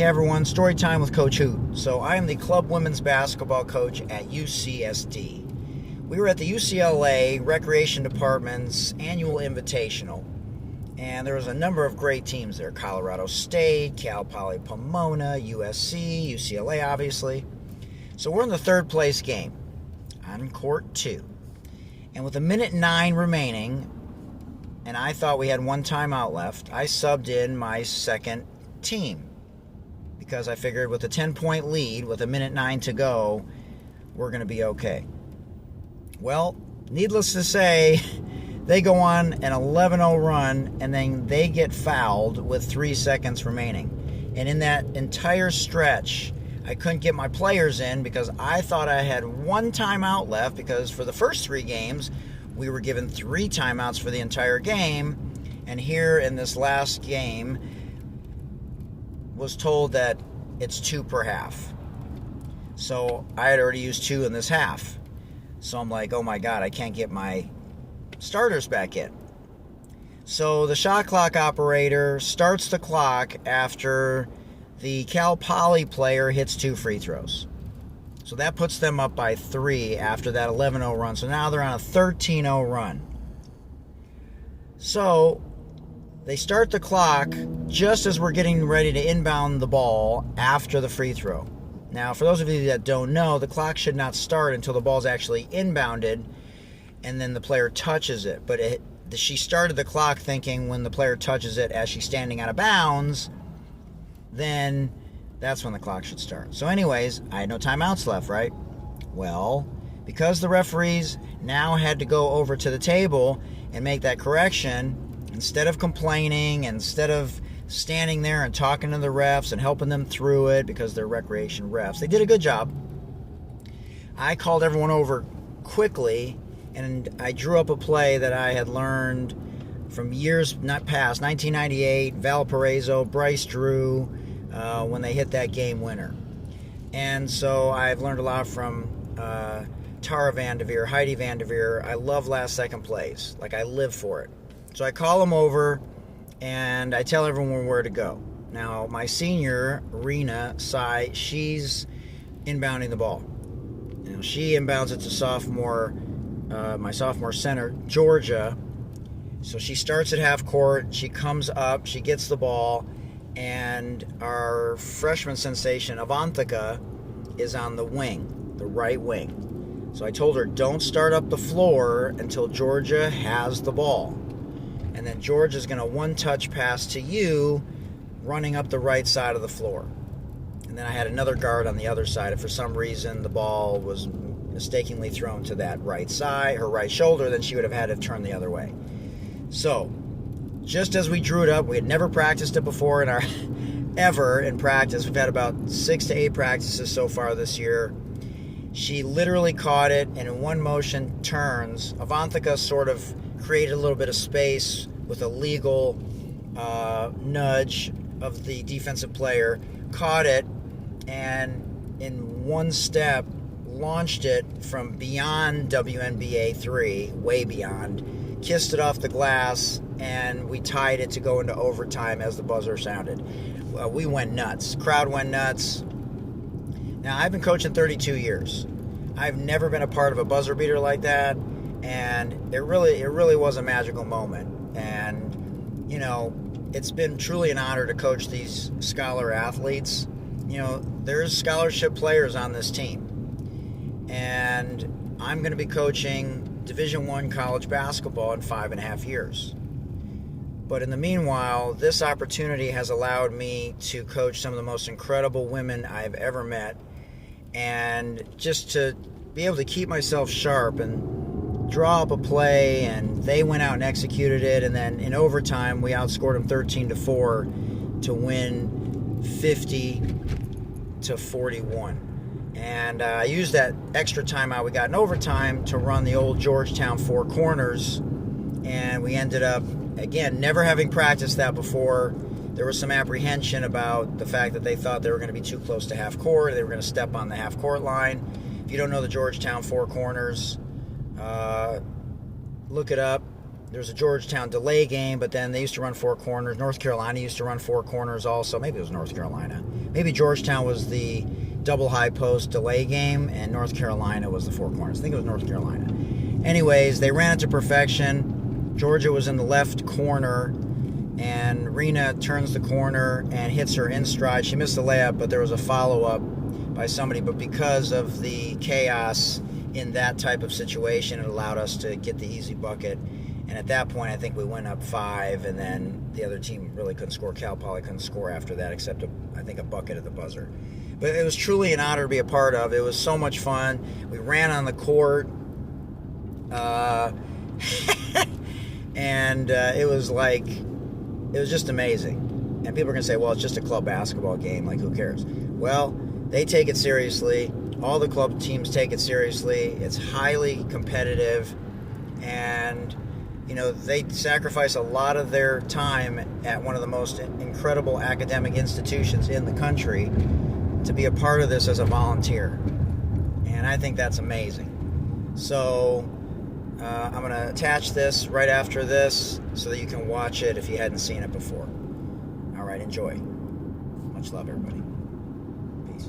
everyone, story time with Coach Hoot. So I am the club women's basketball coach at UCSD. We were at the UCLA Recreation Department's annual invitational, and there was a number of great teams there. Colorado State, Cal Poly Pomona, USC, UCLA obviously. So we're in the third place game on court 2. And with 1:09 remaining, and I thought we had one timeout left, I subbed in my second team because I figured with a 10-point lead with 1:09 to go, we're going to be okay. Well, needless to say, they go on an 11-0 run, and then they get fouled with 3 seconds remaining. And in that entire stretch, I couldn't get my players in because I thought I had one timeout left, because for the first 3 games, we were given 3 timeouts for the entire game. And here in this last game, was told that it's 2 per half. So I had already used 2 in this half. So I'm like, oh my God, I can't get my starters back in. So the shot clock operator starts the clock after the Cal Poly player hits 2 free throws. So that puts them up by 3 after that 11-0 run. So now they're on a 13-0 run. So they start the clock just as we're getting ready to inbound the ball after the free throw. Now, for those of you that don't know, the clock should not start until the ball's actually inbounded and then the player touches it. But she started the clock thinking when the player touches it as she's standing out of bounds, then that's when the clock should start. So anyways, I had no timeouts left, right? Well, because the referees now had to go over to the table and make that correction, instead of complaining, instead of standing there and talking to the refs and helping them through it because they're recreation refs, they did a good job. I called everyone over quickly, and I drew up a play that I had learned from years not past, 1998, Valparaiso, Bryce Drew, when they hit that game winner. And so I've learned a lot from Tara Vanderveer, Heidi Vanderveer. I love last second plays. Like, I live for it. So I call them over, and I tell everyone where to go. Now, my senior, Rena Sai, she's inbounding the ball. Now, she inbounds it to my sophomore center, Georgia. So she starts at half court, she comes up, she gets the ball, and our freshman sensation, Avantika, is on the wing, the right wing. So I told her, don't start up the floor until Georgia has the ball. And then Georgia's going to one-touch pass to you, running up the right side of the floor. And then I had another guard on the other side. If for some reason the ball was mistakenly thrown to that right side, her right shoulder, then she would have had to turn the other way. So, just as we drew it up, we had never practiced it before ever in practice. We've had about 6 to 8 practices so far this year. She literally caught it, and in one motion turns. Avantika sort of created a little bit of space with a legal nudge of the defensive player, caught it, and in one step launched it from beyond WNBA 3, way beyond, kissed it off the glass, and we tied it to go into overtime as the buzzer sounded. We went nuts. Crowd went nuts. Now, I've been coaching 32 years. I've never been a part of a buzzer beater like that, and it really was a magical moment. And, you know, it's been truly an honor to coach these scholar athletes. You know, there's scholarship players on this team. And I'm going to be coaching Division I college basketball in 5.5 years. But in the meanwhile, this opportunity has allowed me to coach some of the most incredible women I've ever met. And just to be able to keep myself sharp and draw up a play, and they went out and executed it. And then in overtime, we outscored them 13-4 to win 50-41. And I used that extra timeout we got in overtime to run the old Georgetown 4 corners. And we ended up, again, never having practiced that before. There was some apprehension about the fact that they thought they were going to be too close to half court. They were going to step on the half court line. If you don't know the Georgetown 4 corners, look it up. there's a Georgetown delay game, but then they used to run 4 corners. North Carolina used to run 4 corners also. Maybe it was North Carolina. Maybe Georgetown was the double high post delay game, and North Carolina was the 4 corners. I think it was North Carolina. Anyways, they ran it to perfection. Georgia was in the left corner, and Rena turns the corner and hits her in stride. She missed the layup, but there was a follow-up by somebody. But because of the chaos in that type of situation, it allowed us to get the easy bucket. And at that point, I think we went up 5, and then the other team really couldn't score. Cal Poly couldn't score after that, except, I think, a bucket at the buzzer. But it was truly an honor to be a part of. It was so much fun. We ran on the court. And it was just amazing. And people are going to say, well, it's just a club basketball game. Like, who cares? Well, they take it seriously. All the club teams take it seriously. It's highly competitive. And they sacrifice a lot of their time at one of the most incredible academic institutions in the country to be a part of this as a volunteer. And I think that's amazing. So I'm going to attach this right after this so that you can watch it if you hadn't seen it before. All right, enjoy. Much love, everybody. Peace.